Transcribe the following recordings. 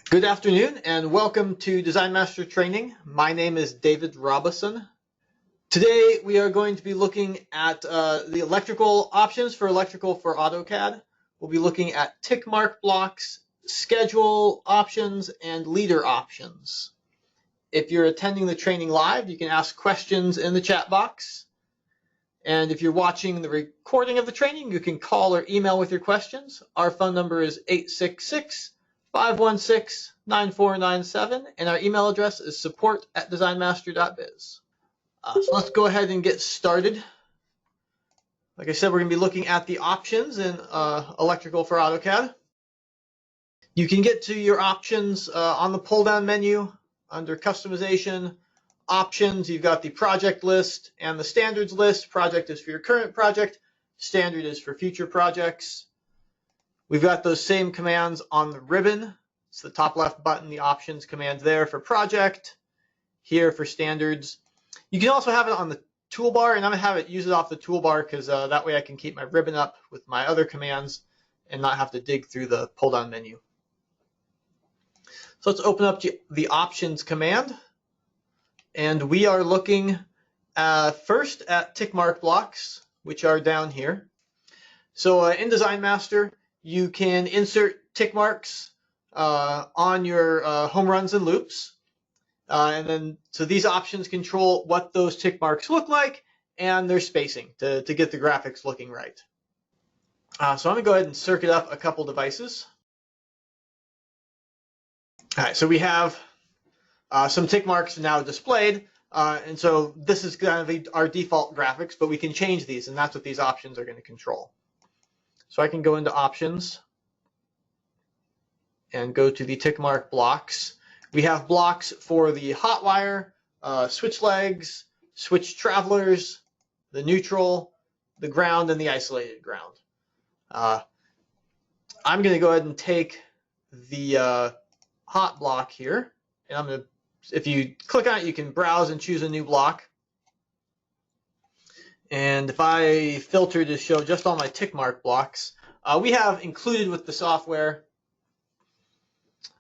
Good afternoon and welcome to Design Master Training. My name is David Robison. Today we are going to be looking at the electrical options for AutoCAD. We'll be looking at tick mark blocks, schedule options, and leader options. If you're attending the training live, you can ask questions in the chat box. And if you're watching the recording of the training, you can call or email with your questions. Our phone number is 866-516-9497, and our email address is support@designmaster.biz. So let's go ahead and get started. Like I said, we're going to be looking at the options in electrical for AutoCAD. You can get to your options on the pull-down menu under Customization, Options. You've got the project list and the standards list. Project is for your current project. Standard is for future projects. We've got those same commands on the ribbon. It's the top left button, the options command there for project, here for standards. You can also have it on the toolbar, and I'm going to use it off the toolbar because that way I can keep my ribbon up with my other commands and not have to dig through the pull-down menu. So let's open up the options command. And we are looking first at tick mark blocks, which are down here. So in Design Master, you can insert tick marks on your home runs and loops. So these options control what those tick marks look like and their spacing to get the graphics looking right. So I'm going to go ahead and circuit up a couple devices. All right, so we have some tick marks now displayed, and so this is going to be our default graphics, but we can change these, and that's what these options are going to control. So I can go into options and go to the tick mark blocks. We have blocks for the hot wire, switch legs, switch travelers, the neutral, the ground, and the isolated ground. I'm going to go ahead and take the hot block here, and I'm going to, if you click on it, you can browse and choose a new block. And if I filter to show just all my tick mark blocks, we have included with the software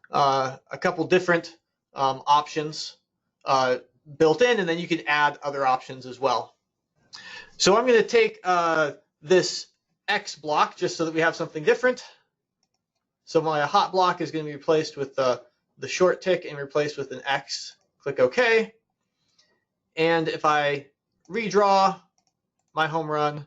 a couple different options built in, and then you can add other options as well. So I'm going to take this X block just so that we have something different. So my hot block is going to be replaced with the short tick and replaced with an X. Click OK. And if I redraw my home run,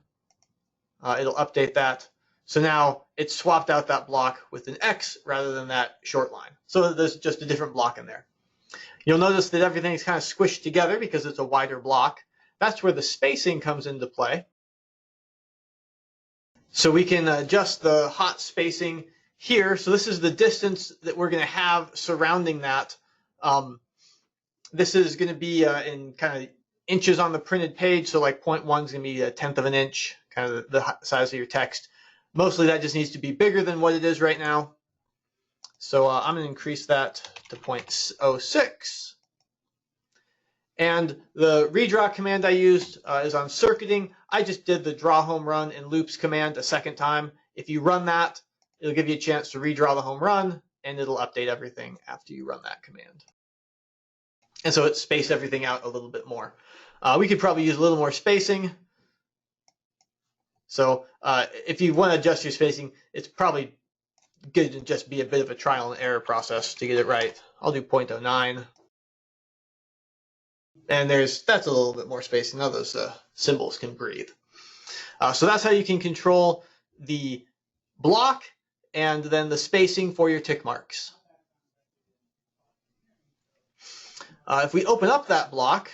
it'll update that. So now it's swapped out that block with an X rather than that short line. So there's just a different block in there. You'll notice that everything's kind of squished together because it's a wider block. That's where the spacing comes into play. So we can adjust the hot spacing here. So this is the distance that we're going to have surrounding that. This is going to be in kind of inches on the printed page. So like 0.1 is going to be 1/10 of an inch, kind of the size of your text. Mostly that just needs to be bigger than what it is right now. So I'm going to increase that to 0.06. And the redraw command I used is on circuiting. I just did the draw home run and loops command a second time. If you run that, it'll give you a chance to redraw the home run, and it'll update everything after you run that command. And so it spaced everything out a little bit more. We could probably use a little more spacing. So if you want to adjust your spacing, it's probably good to just be a bit of a trial and error process to get it right. I'll do 0.09. And that's a little bit more spacing. Now those symbols can breathe. So that's how you can control the block and then the spacing for your tick marks. If we open up that block,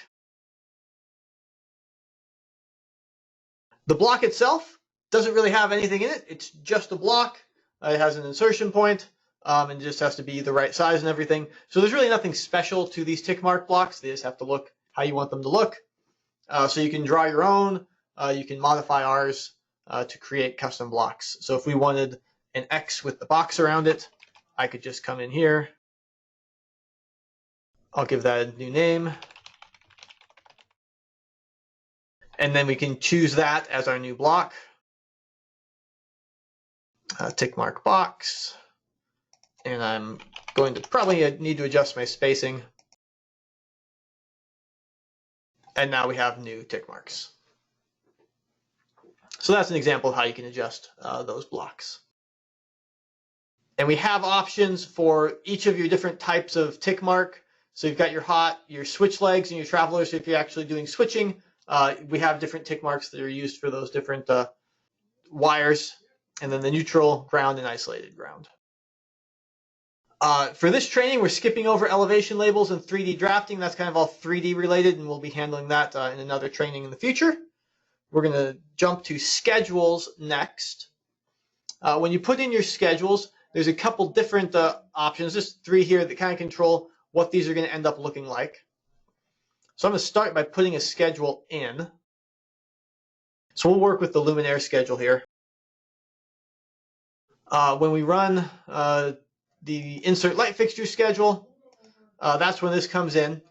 the block itself doesn't really have anything in it. It's just a block. It has an insertion point, and it just has to be the right size and everything. So there's really nothing special to these tick mark blocks. They just have to look how you want them to look. So you can draw your own. You can modify ours to create custom blocks. So if we wanted an X with the box around it, I could just come in here. I'll give that a new name. And then we can choose that as our new block. Tick mark box. And I'm going to probably need to adjust my spacing. And now we have new tick marks. So that's an example of how you can adjust those blocks. And we have options for each of your different types of tick mark. So you've got your hot, your switch legs, and your travelers. So if you're actually doing switching, we have different tick marks that are used for those different wires, and then the neutral, ground, and isolated ground. For this training, we're skipping over elevation labels and 3D drafting. That's kind of all 3D related, and we'll be handling that in another training in the future. We're going to jump to schedules next. When you put in your schedules, there's a couple different options, just 3 here that kind of control what these are going to end up looking like. So I'm going to start by putting a schedule in. So we'll work with the luminaire schedule here. When we run the insert light fixture schedule, that's when this comes in.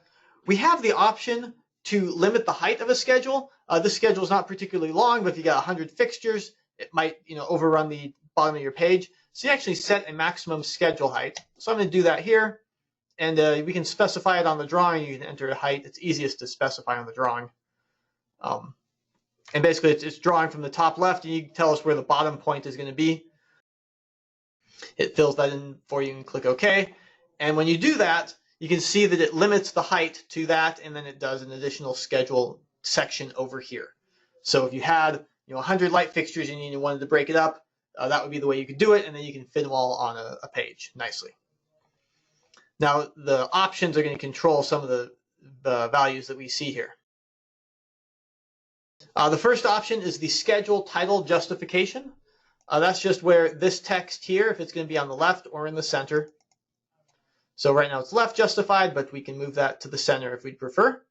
We have the option to limit the height of a schedule. This schedule is not particularly long, but if you got 100 fixtures, it might overrun the bottom of your page. So you actually set a maximum schedule height. So I'm going to do that here, and we can specify it on the drawing. You can enter a height. It's easiest to specify on the drawing. And basically, it's drawing from the top left, and you can tell us where the bottom point is going to be. It fills that in for you and click OK. And when you do that, you can see that it limits the height to that, and then it does an additional schedule section over here. So if you had 100 light fixtures and you wanted to break it up, that would be the way you could do it, and then you can fit them all on a page nicely. Now, the options are going to control some of the values that we see here. The first option is the schedule title justification. That's just where this text here, if it's going to be on the left or in the center. So right now it's left justified, but we can move that to the center if we'd prefer.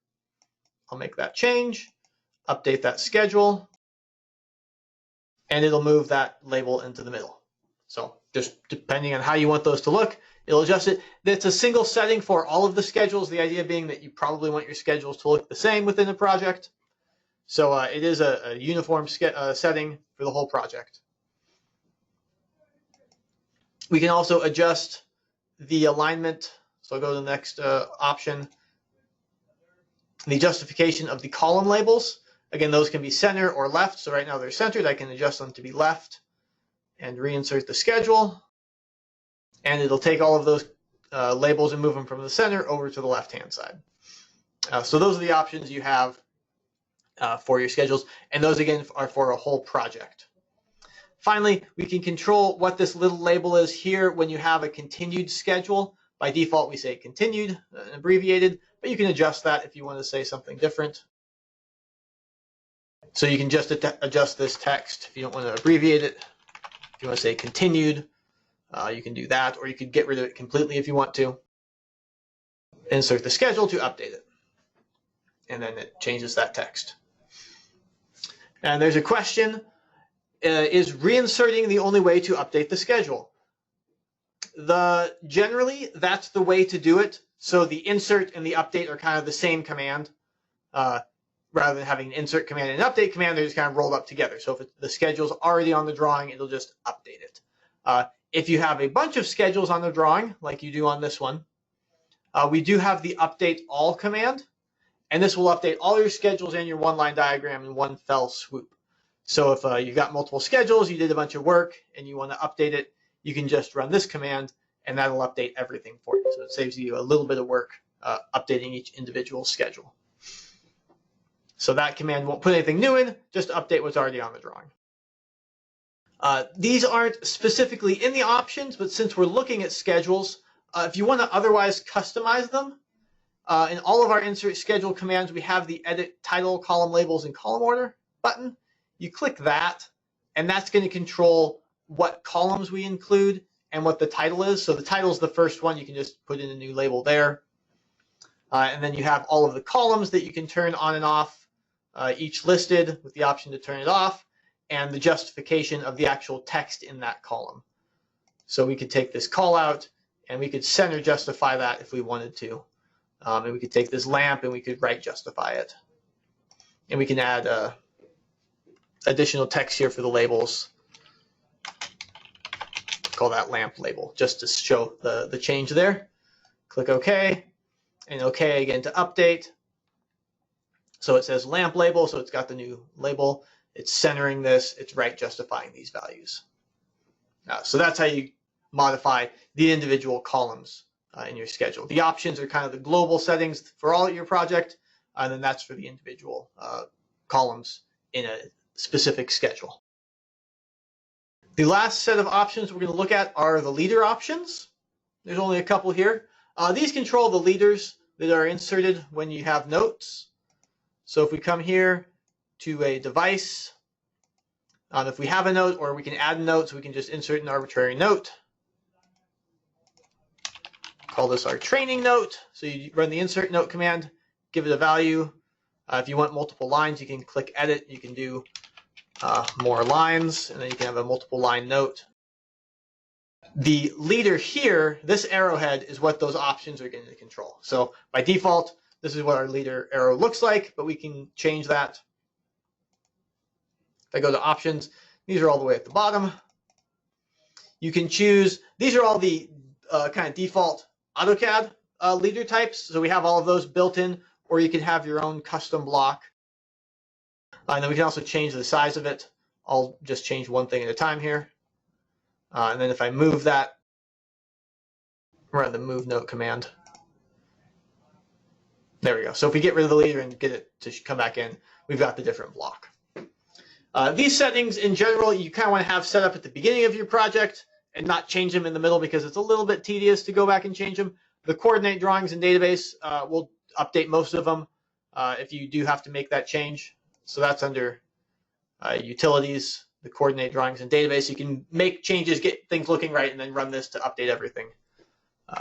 I'll make that change, update that schedule, and it'll move that label into the middle. So just depending on how you want those to look, it'll adjust it. It's a single setting for all of the schedules, the idea being that you probably want your schedules to look the same within a project. So it is a uniform setting for the whole project. We can also adjust the alignment. So I'll go to the next option. The justification of the column labels. Again, those can be center or left. So right now they're centered. I can adjust them to be left and reinsert the schedule. And it'll take all of those labels and move them from the center over to the left-hand side. So those are the options you have for your schedules. And those, again, are for a whole project. Finally, we can control what this little label is here when you have a continued schedule. By default, we say continued, abbreviated, but you can adjust that if you want to say something different. So you can just adjust this text if you don't want to abbreviate it. If you want to say continued, you can do that, or you could get rid of it completely if you want to. Insert the schedule to update it. And then it changes that text. And there's a question. Is reinserting the only way to update the schedule? Generally, that's the way to do it. So the insert and the update are kind of the same command. Rather than having an insert command and an update command, they're just kind of rolled up together. So if the schedule's already on the drawing, it'll just update it. If you have a bunch of schedules on the drawing, like you do on this one, we do have the update all command. And this will update all your schedules and your one-line diagram in one fell swoop. So if you've got multiple schedules, you did a bunch of work, and you want to update it, you can just run this command, and that'll update everything for you. So it saves you a little bit of work updating each individual schedule. So that command won't put anything new in, just update what's already on the drawing. These aren't specifically in the options, but since we're looking at schedules, if you want to otherwise customize them, in all of our insert schedule commands, we have the edit title, column labels, and column order button. You click that, and that's going to control what columns we include and what the title is. So the title is the first one. You can just put in a new label there. And then you have all of the columns that you can turn on and off, each listed with the option to turn it off, and the justification of the actual text in that column. So we could take this call out, and we could center justify that if we wanted to. And we could take this lamp, and we could right justify it. And we can add additional text here for the labels. call that lamp label, just to show the change there. Click OK, and OK again to update. So it says lamp label, so it's got the new label. It's centering this. It's right justifying these values. So that's how you modify the individual columns in your schedule. The options are kind of the global settings for all your project, and then that's for the individual columns in a specific schedule. The last set of options we're going to look at are the leader options. There's only a couple here. These control the leaders that are inserted when you have notes. So if we come here to a device, if we have a note, or we can add a note, so we can just insert an arbitrary note. Call this our training note. So you run the insert note command, give it a value. If you want multiple lines, you can click edit. You can do more lines, and then you can have a multiple line note. The leader here, this arrowhead, is what those options are going to control. So by default, this is what our leader arrow looks like, but we can change that. If I go to options, these are all the way at the bottom. You can choose, these are all the kind of default AutoCAD leader types. So we have all of those built in, or you can have your own custom block. And then we can also change the size of it. I'll just change one thing at a time here. And then if I move that, run the move note command. There we go. So if we get rid of the leader and get it to come back in, we've got the different block. These settings in general, you kind of want to have set up at the beginning of your project and not change them in the middle, because it's a little bit tedious to go back and change them. The coordinate drawings and database will update most of them if you do have to make that change. So that's under utilities, the coordinate drawings and database. You can make changes, get things looking right, and then run this to update everything.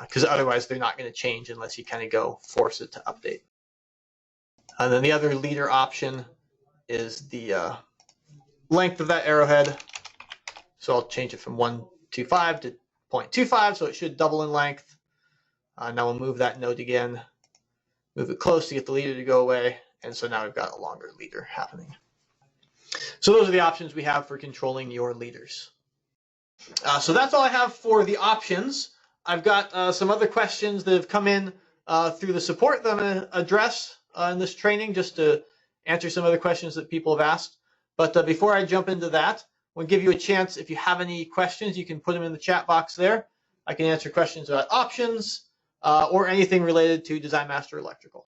Because otherwise they're not going to change unless you kind of go force it to update. And then the other leader option is the length of that arrowhead. So I'll change it from 125 to 0.25, so it should double in length. Now we'll move that node again, move it close to get the leader to go away, and so now we've got a longer leader happening. So those are the options we have for controlling your leaders. So that's all I have for the options. I've got some other questions that have come in through the support that I'm going to address in this training, just to answer some other questions that people have asked. But before I jump into that, I want to give you a chance. If you have any questions, you can put them in the chat box there. I can answer questions about options or anything related to Design Master Electrical.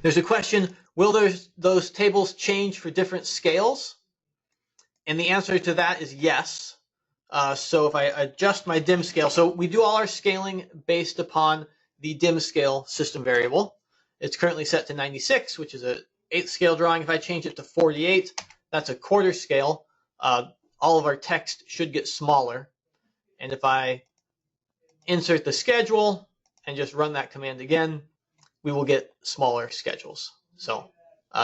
There's a question, will those tables change for different scales? And the answer to that is yes. So if I adjust my DIMSCALE, so we do all our scaling based upon the DIMSCALE system variable. It's currently set to 96, which is a 8th scale drawing. If I change it to 48, that's a quarter scale. All of our text should get smaller. And if I insert the schedule and just run that command again, we will get smaller schedules. So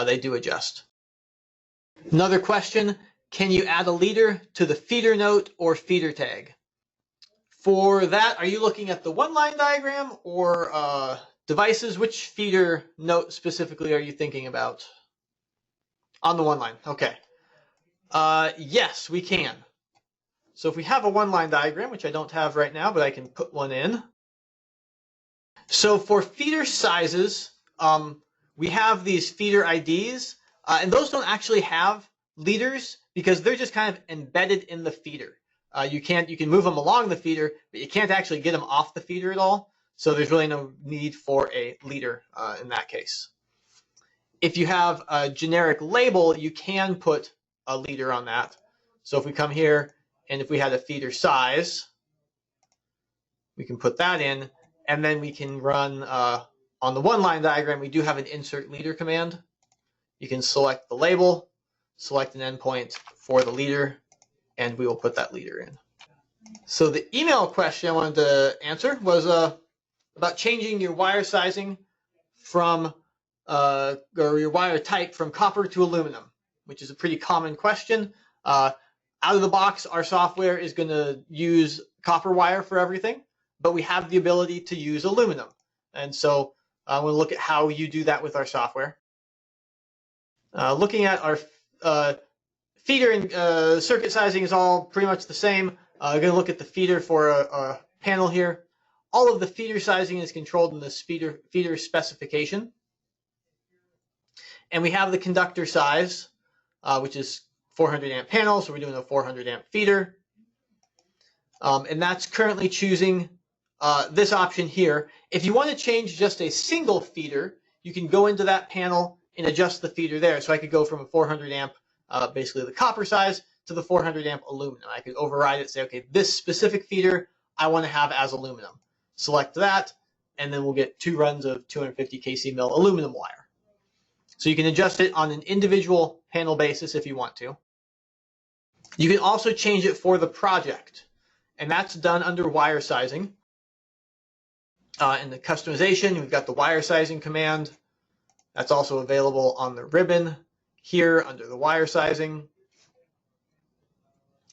they do adjust. Another question, can you add a leader to the feeder note or feeder tag? For that, are you looking at the one-line diagram or devices? Which feeder note specifically are you thinking about? On the one line, okay. Yes, we can. So if we have a one-line diagram, which I don't have right now, but I can put one in. So for feeder sizes, we have these feeder IDs, and those don't actually have leaders because they're just kind of embedded in the feeder. You can move them along the feeder, but you can't actually get them off the feeder at all. So there's really no need for a leader in that case. If you have a generic label, you can put a leader on that. So if we come here and if we had a feeder size, we can put that in, and then we can run on the one-line diagram, we do have an insert leader command. You can select the label, select an endpoint for the leader, and we will put that leader in. So the email question I wanted to answer was about changing your wire sizing from, or your wire type from copper to aluminum, which is a pretty common question. Out of the box, our software is going to use copper wire for everything, but we have the ability to use aluminum. And so we'll look at how you do that with our software. Looking at our feeder and circuit sizing is all pretty much the same. We're going to look at the feeder for a panel here. All of the feeder sizing is controlled in this feeder specification. And we have the conductor size, which is 400 amp panel, so we're doing a 400 amp feeder. And that's currently choosing this option here. If you want to change just a single feeder, you can go into that panel and adjust the feeder there. So I could go from a 400 amp, basically the copper size, to the 400 amp aluminum. I could override it, say, okay, this specific feeder I want to have as aluminum. Select that, and then we'll get 2 runs of 250 kc mil aluminum wire. So you can adjust it on an individual panel basis if you want to. You can also change it for the project, and that's done under wire sizing. In the customization, we've got the wire sizing command. That's also available on the ribbon here under the wire sizing,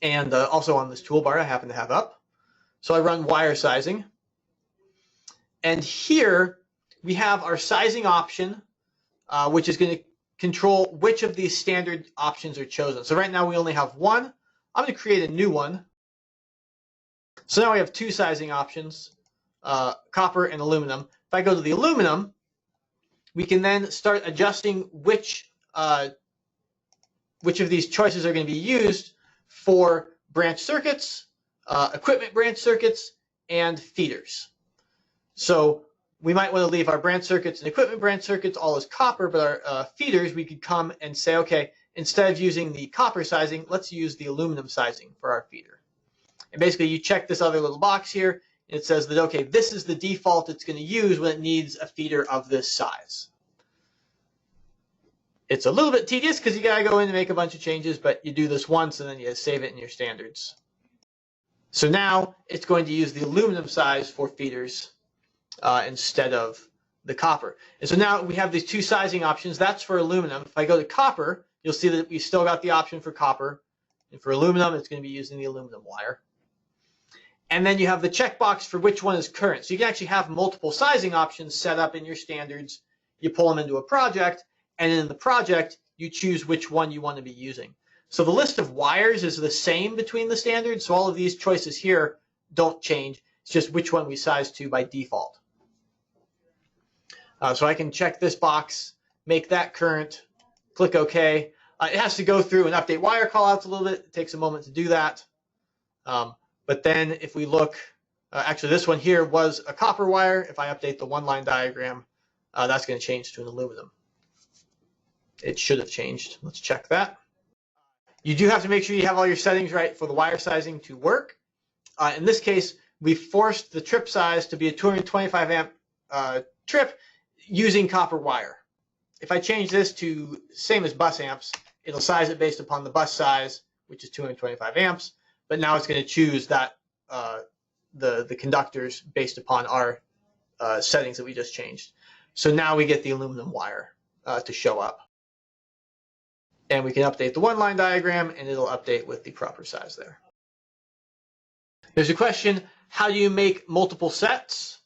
and also on this toolbar I happen to have up. So I run wire sizing, and here we have our sizing option, which is going to control which of these standard options are chosen. So right now we only have one. I'm going to create a new one. So now we have 2 sizing options, copper and aluminum. If I go to the aluminum, we can then start adjusting which of these choices are going to be used for branch circuits, equipment branch circuits, and feeders. So we might want to leave our branch circuits and equipment branch circuits all as copper, but our feeders, we could come and say, okay, instead of using the copper sizing, let's use the aluminum sizing for our feeder. And basically you check this other little box here, and it says that, okay, this is the default it's going to use when it needs a feeder of this size. It's a little bit tedious because you got to go in and make a bunch of changes, but you do this once and then you save it in your standards. So now it's going to use the aluminum size for feeders instead of the copper. And so now we have these 2 sizing options. That's for aluminum. If I go to copper, you'll see that we still got the option for copper. And for aluminum, it's going to be using the aluminum wire. And then you have the checkbox for which one is current. So you can actually have multiple sizing options set up in your standards. You pull them into a project, and in the project, you choose which one you want to be using. So the list of wires is the same between the standards. So all of these choices here don't change. It's just which one we size to by default. So I can check this box, make that current, click OK. It has to go through and update wire callouts a little bit. It takes a moment to do that. But then if we look, actually this one here was a copper wire. If I update the one-line diagram, that's going to change to an aluminum. It should have changed. Let's check that. You do have to make sure you have all your settings right for the wire sizing to work. In this case, we forced the trip size to be a 225 amp trip using copper wire. If I change this to same as bus amps, it'll size it based upon the bus size, which is 225 amps. But now it's going to choose that the conductors based upon our settings that we just changed. So now we get the aluminum wire to show up. And we can update the one-line diagram, and it'll update with the proper size there. There's a question, how do you make multiple sets?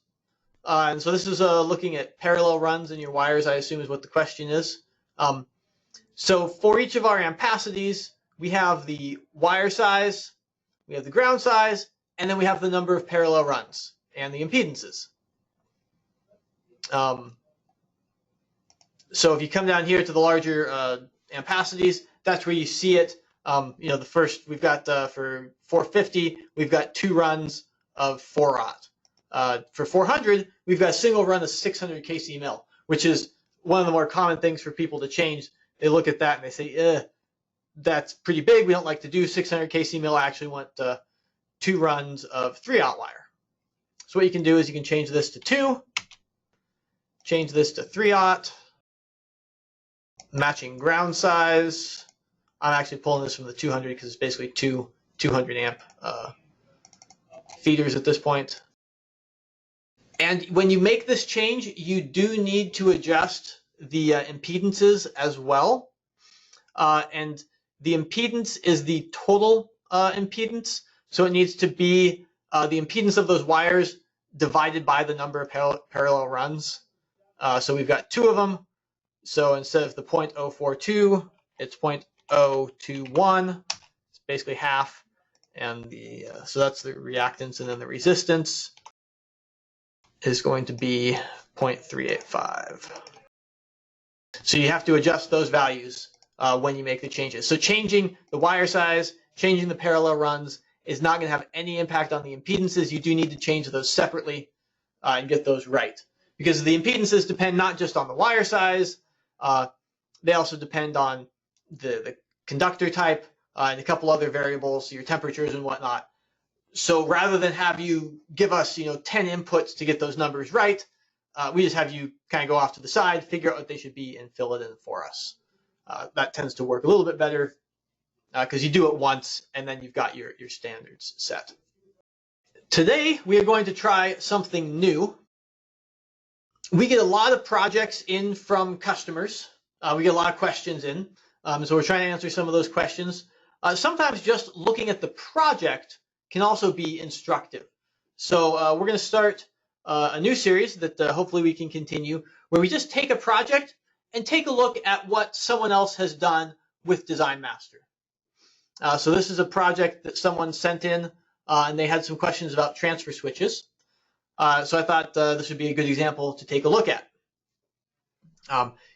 And so this is looking at parallel runs in your wires, I assume is what the question is. So for each of our ampacities, we have the wire size, we have the ground size, and then we have the number of parallel runs and the impedances. So if you come down here to the larger ampacities, that's where you see it. The first we've got for 450, we've got 2 runs of 4-aught. For 400, we've got a single run of 600 kc mil, which is one of the more common things for people to change. They look at that and they say, that's pretty big. We don't like to do 600 kc mil. I actually want 2 runs of 3-aught wire. So what you can do is you can change this to 2, change this to 3-aught, matching ground size. I'm actually pulling this from the 200 because it's basically 2 200 amp feeders at this point. And when you make this change, you do need to adjust the impedances as well. And the impedance is the total impedance. So it needs to be the impedance of those wires divided by the number of parallel runs. So we've got 2 of them. So instead of the 0.042, it's 0.021. It's basically half. and so that's the reactance, and then the resistance is going to be 0.385. So you have to adjust those values when you make the changes. So changing the wire size, changing the parallel runs is not going to have any impact on the impedances. You do need to change those separately and get those right, because the impedances depend not just on the wire size, they also depend on the conductor type and a couple other variables, your temperatures and whatnot. So rather than have you give us 10 inputs to get those numbers right, we just have you kind of go off to the side, figure out what they should be, and fill it in for us. That tends to work a little bit better because you do it once and then you've got your standards set. Today we are going to try something new. We get a lot of projects in from customers. We get a lot of questions in, so we're trying to answer some of those questions. Sometimes just looking at the project can also be instructive. So we're going to start a new series that hopefully we can continue, where we just take a project and take a look at what someone else has done with Design Master. So this is a project that someone sent in, and they had some questions about transfer switches. So I thought this would be a good example to take a look at.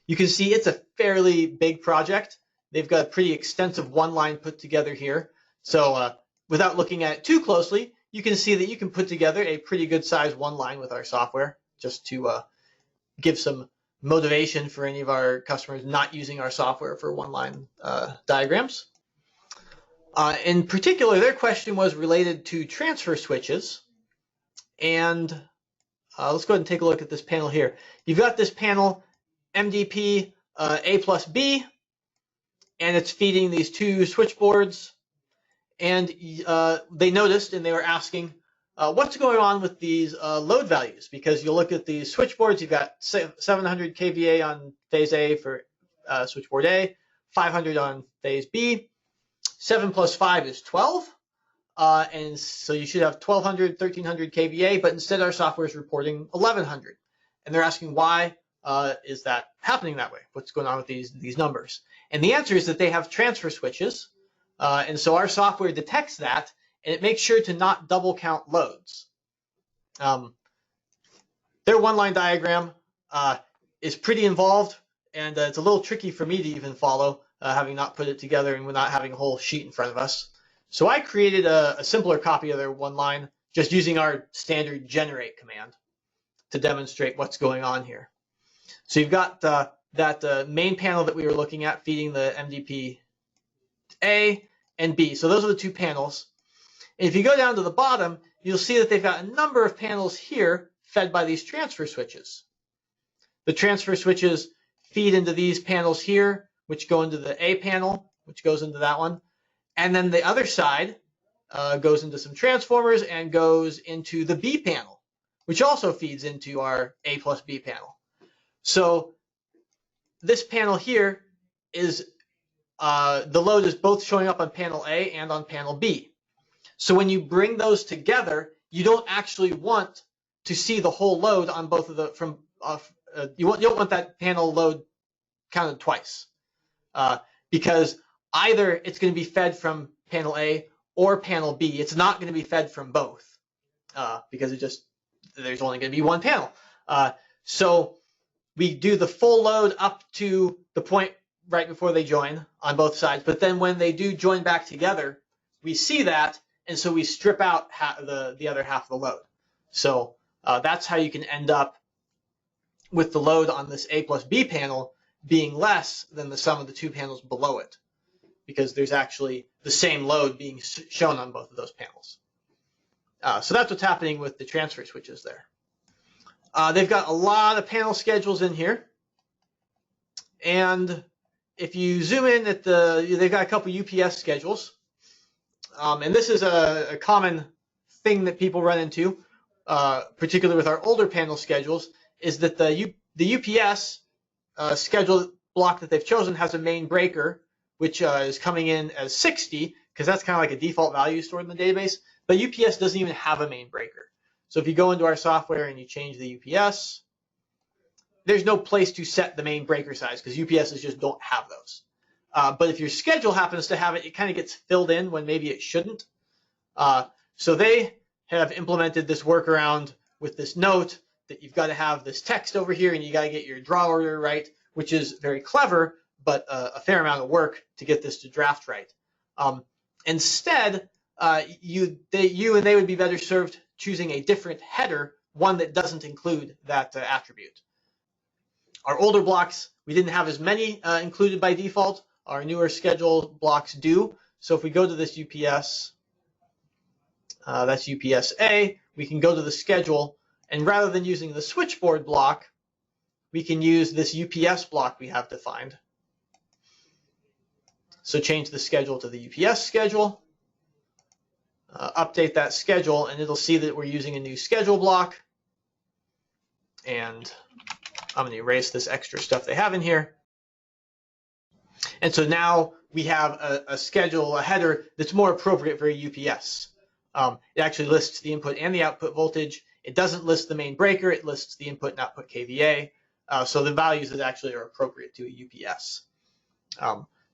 You can see it's a fairly big project. They've got a pretty extensive one line put together here. So without looking at it too closely, you can see that you can put together a pretty good size one line with our software, just to give some motivation for any of our customers not using our software for one line diagrams. In particular, their question was related to transfer switches. And let's go ahead and take a look at this panel here. You've got this panel MDP A plus B, and it's feeding these two switchboards. And they noticed, and they were asking, what's going on with these load values? Because you look at these switchboards, you've got 700 kVA on phase A for switchboard A, 500 on phase B. 7 plus 5 is 12. And so you should have 1200, 1300 kVA, but instead our software is reporting 1100. And they're asking, why is that happening that way? What's going on with these numbers? And the answer is that they have transfer switches. And so our software detects that, and it makes sure to not double count loads. Their one-line diagram is pretty involved, and it's a little tricky for me to even follow, having not put it together and not having a whole sheet in front of us. So I created a simpler copy of their one line, just using our standard generate command to demonstrate what's going on here. So you've got that main panel that we were looking at feeding the MDP A and B. So those are the two panels. And if you go down to the bottom, you'll see that they've got a number of panels here fed by these transfer switches. The transfer switches feed into these panels here, which go into the A panel, which goes into that one. And then the other side goes into some transformers and goes into the B panel, which also feeds into our A plus B panel. So this panel here is, the load is both showing up on panel A and on panel B. So when you bring those together, you don't actually want to see the whole load on both of the, you don't want that panel load counted twice. Because either it's going to be fed from panel A or panel B. It's not going to be fed from both because there's only going to be one panel. So we do the full load up to the point right before they join on both sides. But then when they do join back together, we see that, and so we strip out the other half of the load. So that's how you can end up with the load on this A plus B panel being less than the sum of the two panels below it, because there's actually the same load being shown on both of those panels. So that's what's happening with the transfer switches there. They've got a lot of panel schedules in here. And if you zoom in at they've got a couple UPS schedules. And this is a common thing that people run into, particularly with our older panel schedules, is that the UPS schedule block that they've chosen has a main breaker, which is coming in as 60, because that's kind of like a default value stored in the database. But UPS doesn't even have a main breaker. So if you go into our software and you change the UPS, there's no place to set the main breaker size because UPSs just don't have those. But if your schedule happens to have it, it kind of gets filled in when maybe it shouldn't. So they have implemented this workaround with this note that you've got to have this text over here and you got to get your draw order right, which is very clever, but a fair amount of work to get this to draft right. Instead, you and they would be better served choosing a different header, one that doesn't include that attribute. Our older blocks, we didn't have as many included by default. Our newer schedule blocks do. So if we go to this UPS, that's UPS A, we can go to the schedule, and rather than using the switchboard block, we can use this UPS block we have defined. So change the schedule to the UPS schedule, update that schedule, and it'll see that we're using a new schedule block. And I'm going to erase this extra stuff they have in here. And so now we have a schedule, a header that's more appropriate for a UPS. It actually lists the input and the output voltage. It doesn't list the main breaker. It lists the input and output kVA. So the values that actually are appropriate to a UPS.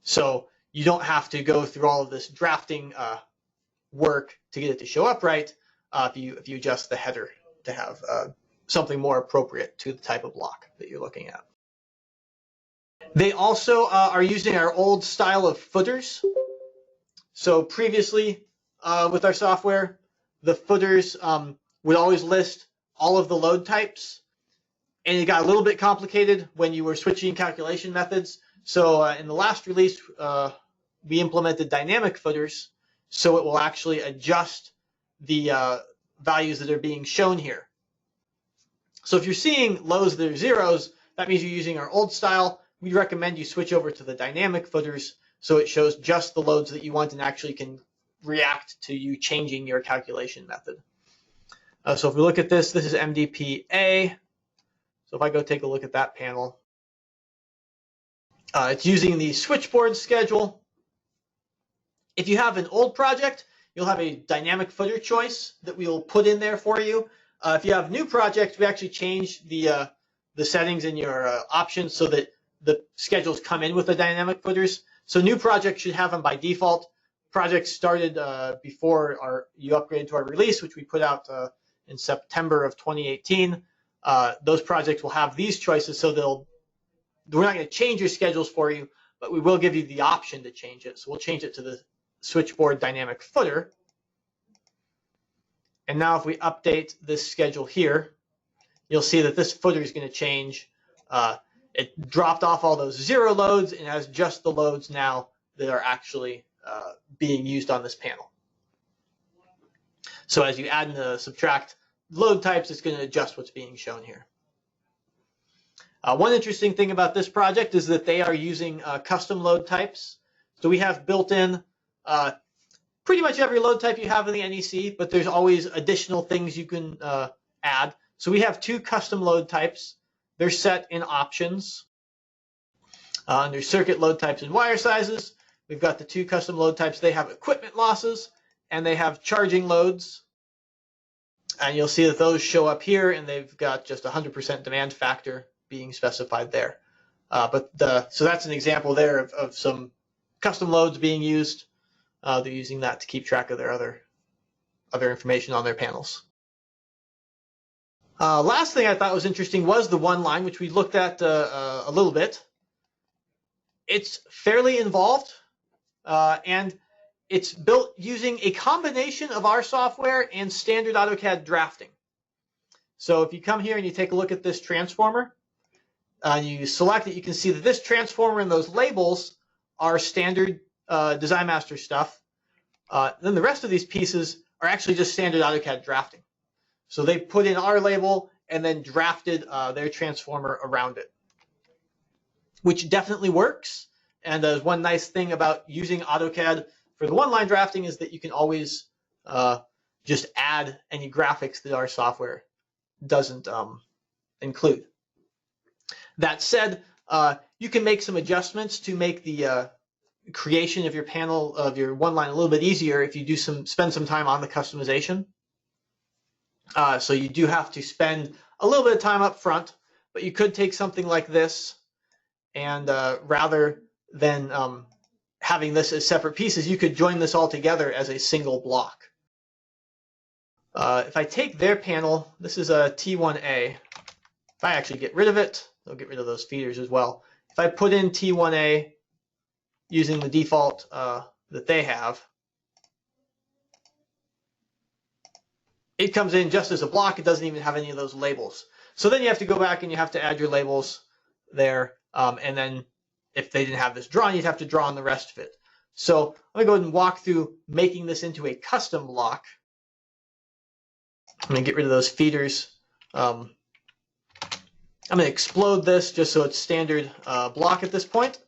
So you don't have to go through all of this drafting work to get it to show up right if you adjust the header to have something more appropriate to the type of block that you're looking at. They also are using our old style of footers. So previously with our software, the footers would always list all of the load types, and it got a little bit complicated when you were switching calculation methods. So in the last release, we implemented dynamic footers, so it will actually adjust the values that are being shown here. So if you're seeing lows that are zeros, that means you're using our old style. We recommend you switch over to the dynamic footers so it shows just the loads that you want and actually can react to you changing your calculation method. So if we look at this, this is MDP-A. So if I go take a look at that panel, it's using the switchboard schedule. If you have an old project, you'll have a dynamic footer choice that we will put in there for you. If you have new projects, we actually change the settings in your options so that the schedules come in with the dynamic footers. So new projects should have them by default. Projects started before you upgraded to our release, which we put out in September of 2018. Those projects will have these choices, so we're not going to change your schedules for you, but we will give you the option to change it. So we'll change it to the switchboard dynamic footer. And now if we update this schedule here, you'll see that this footer is going to change. It dropped off all those zero loads and has just the loads now that are actually being used on this panel. So as you add and subtract load types, it's going to adjust what's being shown here. One interesting thing about this project is that they are using custom load types. So we have built in pretty much every load type you have in the NEC, but there's always additional things you can add. So we have two custom load types. They're set in options. Under circuit load types and wire sizes, we've got the two custom load types. They have equipment losses and they have charging loads. And you'll see that those show up here, and they've got just 100% demand factor being specified there. So that's an example there of some custom loads being used. They're using that to keep track of their other information on their panels. Last thing I thought was interesting was the one line, which we looked at a little bit. It's fairly involved, and it's built using a combination of our software and standard AutoCAD drafting. So if you come here and you take a look at this transformer, and you select it, you can see that this transformer and those labels are standard Design Master stuff. Then the rest of these pieces are actually just standard AutoCAD drafting. So they put in our label and then drafted their transformer around it, which definitely works. And there's one nice thing about using AutoCAD for the one-line drafting is that you can always just add any graphics that our software doesn't include. That said, you can make some adjustments to make the creation of your panel, of your one line, a little bit easier if you do spend some time on the customization. So you do have to spend a little bit of time up front, but you could take something like this and rather than having this as separate pieces, you could join this all together as a single block. If I take their panel, this is a T1A. If I actually get rid of it, they'll get rid of those feeders as well. If I put in T1A using the default that they have, it comes in just as a block. It doesn't even have any of those labels. So then you have to go back and you have to add your labels there. And then if they didn't have this drawn, you'd have to draw on the rest of it. So I'm going to go ahead and walk through making this into a custom block. I'm going to get rid of those feeders. I'm going to explode this just so it's standard block at this point.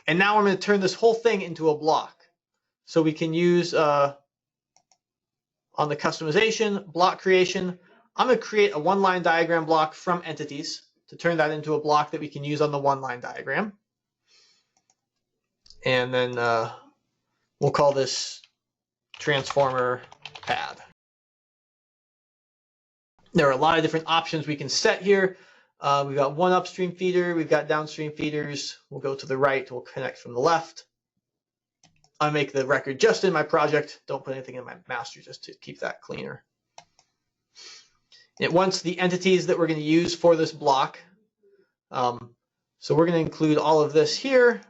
And now I'm going to turn this whole thing into a block. So we can use, on the customization, block creation, I'm going to create a one-line diagram block from entities to turn that into a block that we can use on the one-line diagram. And then we'll call this transformer pad. There are a lot of different options we can set here. We've got one upstream feeder, we've got downstream feeders. We'll go to the right, we'll connect from the left. I make the record just in my project. Don't put anything in my master just to keep that cleaner. It wants the entities that we're going to use for this block. So we're going to include all of this here.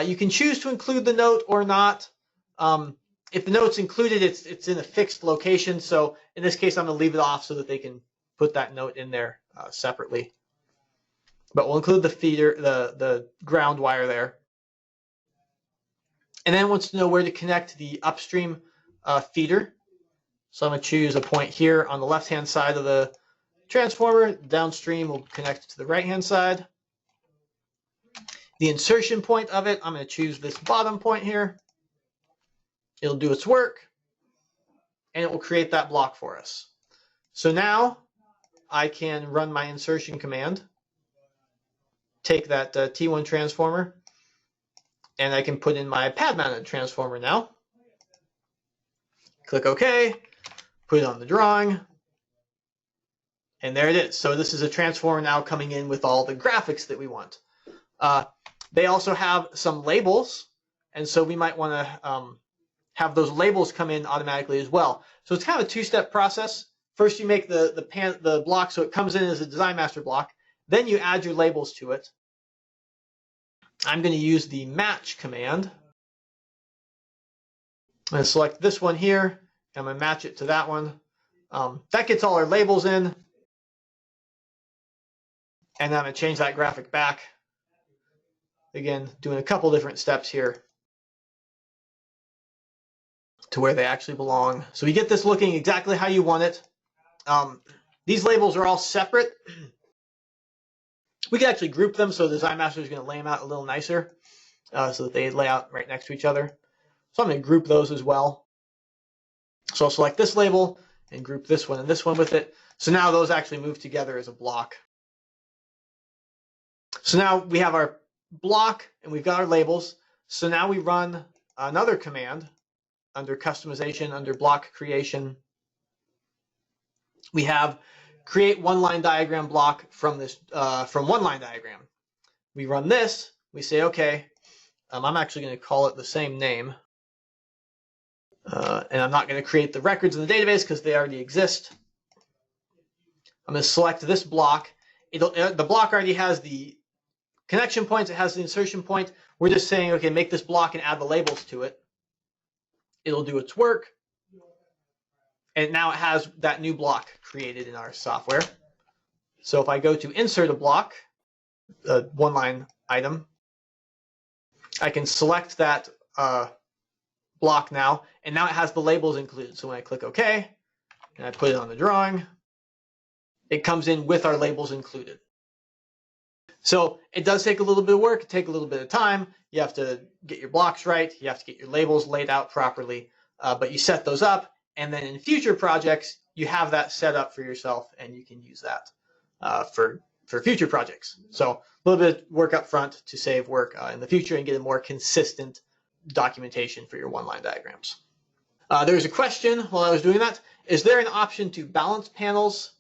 You can choose to include the note or not. If the note's included, it's in a fixed location. So in this case, I'm going to leave it off so that they can put that note in there separately. But we'll include the feeder, the ground wire there. And then it wants to know where to connect the upstream feeder. So I'm going to choose a point here on the left-hand side of the transformer. Downstream will connect to the right-hand side. The insertion point of it, I'm going to choose this bottom point here. It'll do its work, and it will create that block for us. So now I can run my insertion command, take that T1 transformer, and I can put in my pad-mounted transformer now. Click OK, put it on the drawing, and there it is. So this is a transformer now coming in with all the graphics that we want. They also have some labels, and so we might want to have those labels come in automatically as well. So it's kind of a two-step process. First, you make the block so it comes in as a design master block. Then you add your labels to it. I'm going to use the match command. I'm going to select this one here. I'm going to match it to that one. That gets all our labels in. And I'm going to change that graphic back. Again, doing a couple different steps here to where they actually belong. So we get this looking exactly how you want it. These labels are all separate. We can actually group them, so the Design Master is going to lay them out a little nicer so that they lay out right next to each other. So I'm going to group those as well. So I'll select this label and group this one and this one with it. So now those actually move together as a block. So now we have our block and we've got our labels. So now we run another command under customization, under block creation. We have create one line diagram block from this from one line diagram. We run this, we say okay. I'm actually going to call it the same name. And I'm not going to create the records in the database because they already exist. I'm going to select this block. The block already has the connection points, it has the insertion point. We're just saying, okay, make this block and add the labels to it. It'll do its work. And now it has that new block created in our software. So if I go to insert a block, a one-line item, I can select that block now, and now it has the labels included. So when I click OK, and I put it on the drawing, it comes in with our labels included. So it does take a little bit of work, it takes a little bit of time. You have to get your blocks right, you have to get your labels laid out properly, but you set those up, and then in future projects, you have that set up for yourself, and you can use that for future projects. So a little bit of work up front to save work in the future and get a more consistent documentation for your one-line diagrams. There's a question while I was doing that. Is there an option to balance panels?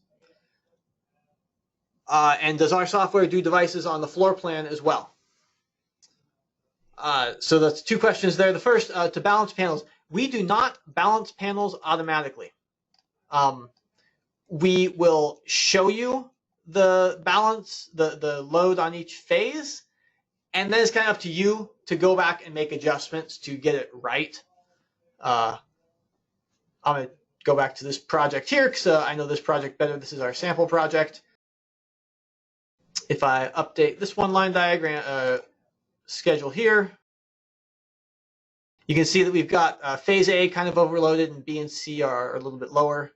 And does our software do devices on the floor plan as well? So that's two questions there. The first, to balance panels, we do not balance panels automatically. We will show you the balance, the load on each phase, and then it's kind of up to you to go back and make adjustments to get it right. I'm going to go back to this project here because I know this project better. This is our sample project. If I update this one line diagram schedule here, you can see that we've got phase A kind of overloaded and B and C are a little bit lower.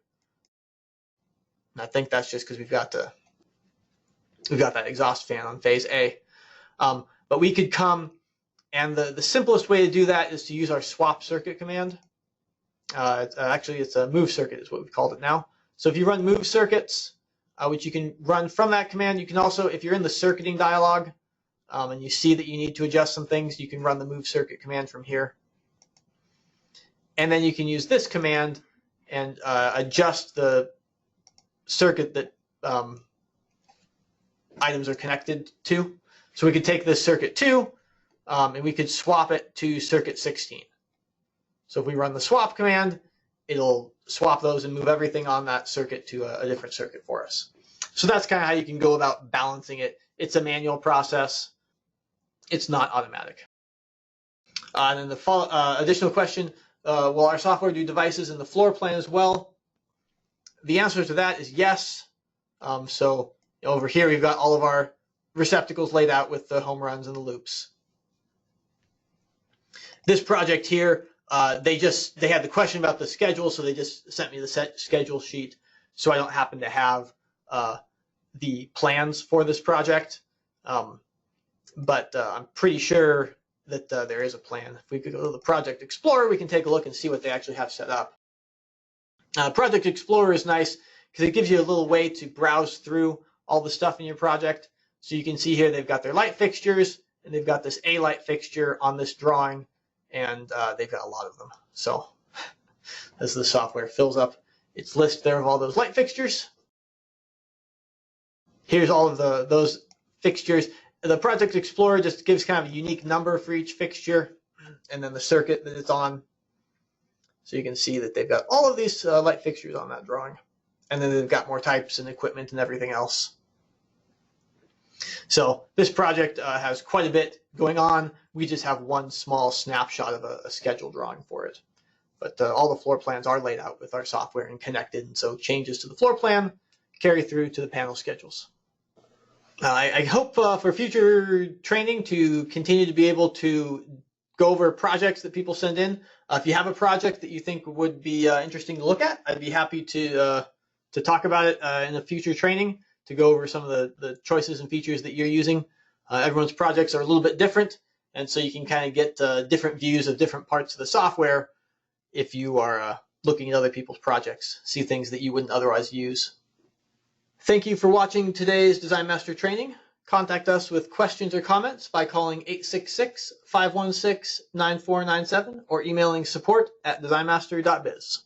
And I think that's just because we've got that exhaust fan on phase A. But we could come, and the simplest way to do that is to use our swap circuit command. Actually, it's a move circuit is what we've called it now. So if you run move circuits, which you can run from that command, you can also, if you're in the circuiting dialog and you see that you need to adjust some things, you can run the move circuit command from here. And then you can use this command and adjust the circuit that items are connected to. So we could take this circuit 2 and we could swap it to circuit 16. So if we run the swap command, it'll swap those and move everything on that circuit to a different circuit for us. So that's kind of how you can go about balancing it. It's a manual process. It's not automatic. And then the additional question, will our software do devices in the floor plan as well? The answer to that is yes. So over here, we've got all of our receptacles laid out with the home runs and the loops. This project here, they had the question about the schedule, so they just sent me the set schedule sheet, so I don't happen to have the plans for this project. But I'm pretty sure that there is a plan. If we could go to the Project Explorer, we can take a look and see what they actually have set up. Project Explorer is nice because it gives you a little way to browse through all the stuff in your project. So you can see here they've got their light fixtures, and they've got this A light fixture on this drawing, and they've got a lot of them. So as the software fills up its list there of all those light fixtures, here's all of those fixtures. The Project Explorer just gives kind of a unique number for each fixture, and then the circuit that it's on. So you can see that they've got all of these light fixtures on that drawing. And then they've got more types and equipment and everything else. So this project has quite a bit going on. We just have one small snapshot of a schedule drawing for it. But all the floor plans are laid out with our software and connected. And so changes to the floor plan carry through to the panel schedules. I hope for future training to continue to be able to go over projects that people send in. If you have a project that you think would be interesting to look at, I'd be happy to talk about it in a future training, to go over some of the choices and features that you're using. Everyone's projects are a little bit different, and so you can kind of get different views of different parts of the software if you are looking at other people's projects, see things that you wouldn't otherwise use. Thank you for watching today's Design Master training. Contact us with questions or comments by calling 866-516-9497 or emailing support@designmaster.biz.